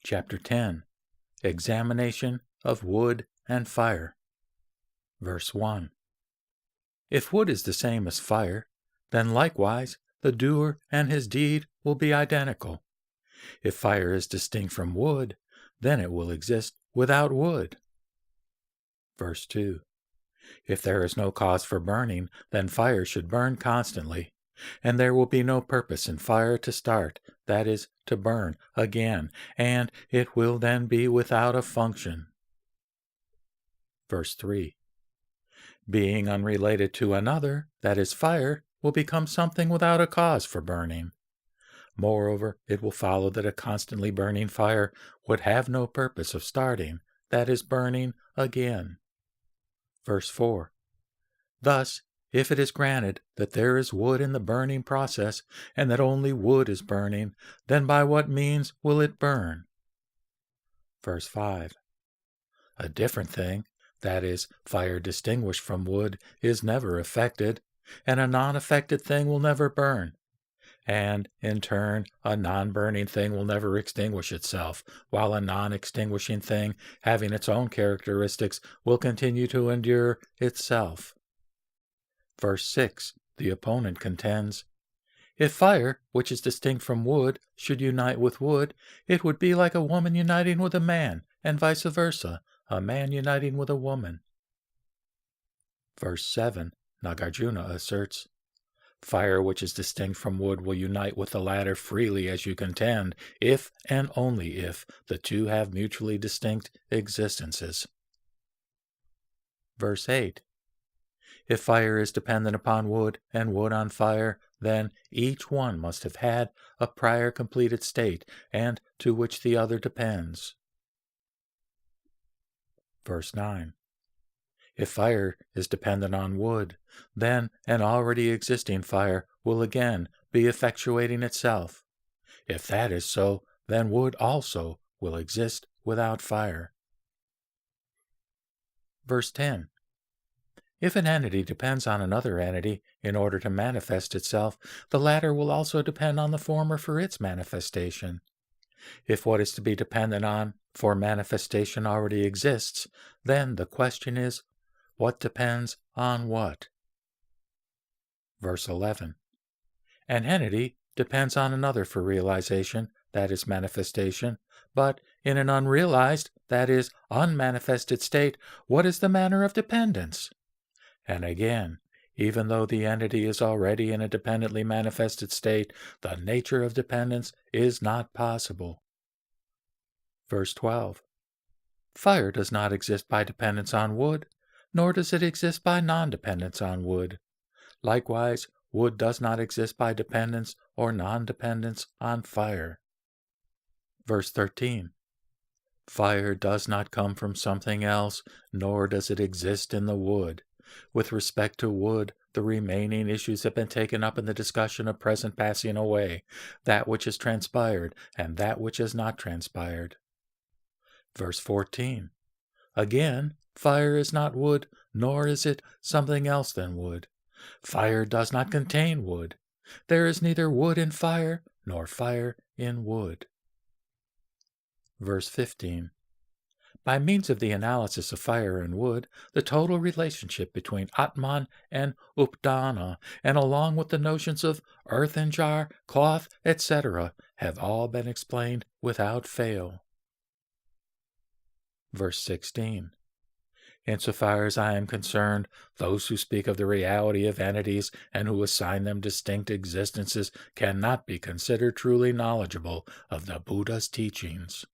Chapter 10. Examination of Wood and Fire. Verse 1. If wood is the same as fire, then likewise the doer and his deed will be identical. If fire is distinct from wood, then it will exist without wood. Verse 2. If there is no cause for burning, then fire should burn constantly, and there will be no purpose in fire to start, that is, to burn again, and it will then be without a function. Verse 3. Being unrelated to another, that is fire, will become something without a cause for burning. Moreover, it will follow that a constantly burning fire would have no purpose of starting, that is, burning again. Verse 4. Thus, if it is granted that there is wood in the burning process, and that only wood is burning, then by what means will it burn? Verse 5. A different thing, that is, fire distinguished from wood, is never affected, and a non-affected thing will never burn. And, in turn, a non-burning thing will never extinguish itself, while a non-extinguishing thing, having its own characteristics, will continue to endure itself. Verse 6, the opponent contends, if fire, which is distinct from wood, should unite with wood, it would be like a woman uniting with a man, and vice versa, a man uniting with a woman. Verse 7, Nagarjuna asserts, fire which is distinct from wood will unite with the latter freely as you contend, if and only if the two have mutually distinct existences. Verse 8. If fire is dependent upon wood and wood on fire, then each one must have had a prior completed state, and to which the other depends. Verse 9. If fire is dependent on wood, then an already existing fire will again be effectuating itself. If that is so, then wood also will exist without fire. Verse 10. If an entity depends on another entity in order to manifest itself, the latter will also depend on the former for its manifestation. If what is to be dependent on for manifestation already exists, then the question is, what depends on what? Verse 11. An entity depends on another for realization, that is manifestation, but in an unrealized, that is unmanifested state, what is the manner of dependence? And again, even though the entity is already in a dependently manifested state, the nature of dependence is not possible. Verse 12. Fire does not exist by dependence on wood, nor does it exist by non-dependence on wood. Likewise, wood does not exist by dependence or non-dependence on fire. Verse 13. Fire does not come from something else, nor does it exist in the wood. With respect to wood, the remaining issues have been taken up in the discussion of present passing away, that which has transpired and that which has not transpired. Verse 14. Again, fire is not wood, nor is it something else than wood. Fire does not contain wood. There is neither wood in fire, nor fire in wood. Verse 15. By means of the analysis of fire and wood, the total relationship between Atman and Updana, and along with the notions of earth and jar, cloth, etc., have all been explained without fail. Verse 16. Insofar as I am concerned, those who speak of the reality of entities and who assign them distinct existences cannot be considered truly knowledgeable of the Buddha's teachings.